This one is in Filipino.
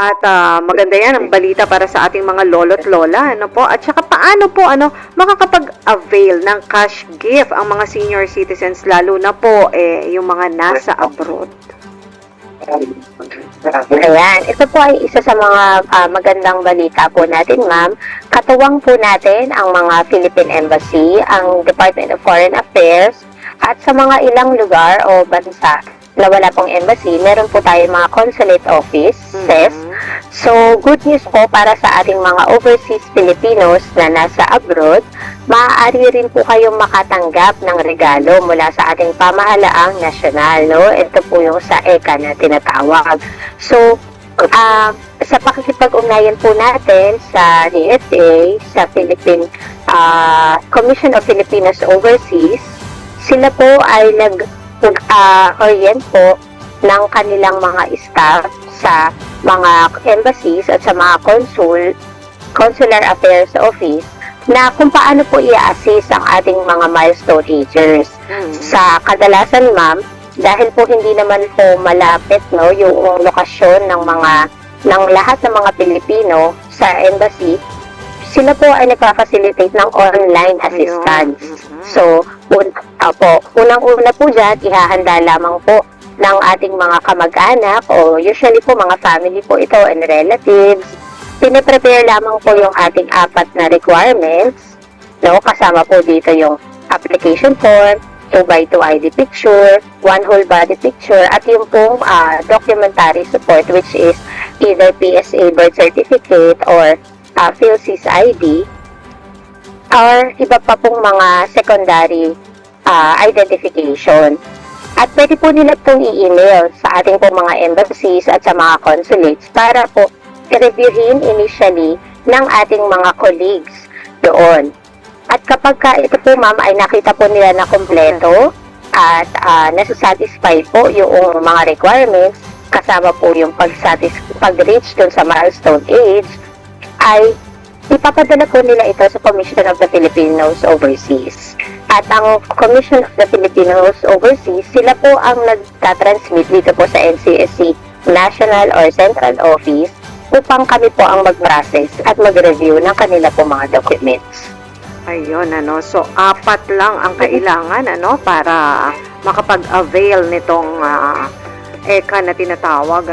At maganda yan ang balita para sa ating mga lolo't lola, ano po? At saka paano po makakapag-avail ng cash gift ang mga senior citizens, lalo na po yung mga nasa abroad? Ayan, ito po ay isa sa mga magandang balita po natin, ma'am. Katuwang po natin ang mga Philippine Embassy, ang Department of Foreign Affairs, at sa mga ilang lugar o bansa na wala pong embassy, meron po tayo mga consulate offices. So, good news po para sa ating mga overseas Filipinos na nasa abroad, maaari rin po kayong makatanggap ng regalo mula sa ating pamahalaang nasyonal, no? Ito po yung sa ECA na tinatawag. So, sa pakikipag-ugnayan po natin sa DFA, sa Philippine Commission of Filipinos Overseas, sila po ay orient po ng kanilang mga staff sa mga embassies at sa mga consular affairs office na kung paano po i-assist ang ating mga milestone agers. Sa kadalasan, ma'am, dahil po hindi naman po malapit yung lokasyon ng lahat ng mga Pilipino sa embassy, sila po ay nagpa-facilitate ng online assistance. So, unang-una po dyan, ihahanda lamang po ng ating mga kamag-anak o usually po mga family po ito and relatives. Piniprepare lamang po yung ating 4 na requirements. Kasama po dito yung application form, 2x2 ID picture, 1 whole body picture, at yung pong documentary support, which is either PSA birth certificate or PhilSys ID, or iba pa pong mga secondary identification. At pwede po nila pong i-email sa ating pong mga embassies at sa mga consulates para po i-reviewin initially ng ating mga colleagues doon. At kapag ito po, ma'am, ay nakita po nila na kompleto at nasusatisfy po yung mga requirements, kasama po yung pag-reach dun sa milestone age, ay ipapadala po nila ito sa Commission of the Filipinos Overseas. At ang Commission of the Filipinos Overseas, sila po ang nagtatransmit dito po sa NCSC National or Central Office upang kami po ang mag-process at mag-review ng kanila po mga documents. Ayun, so 4 lang ang kailangan, para makapag-avail nitong ECA na tinatawag,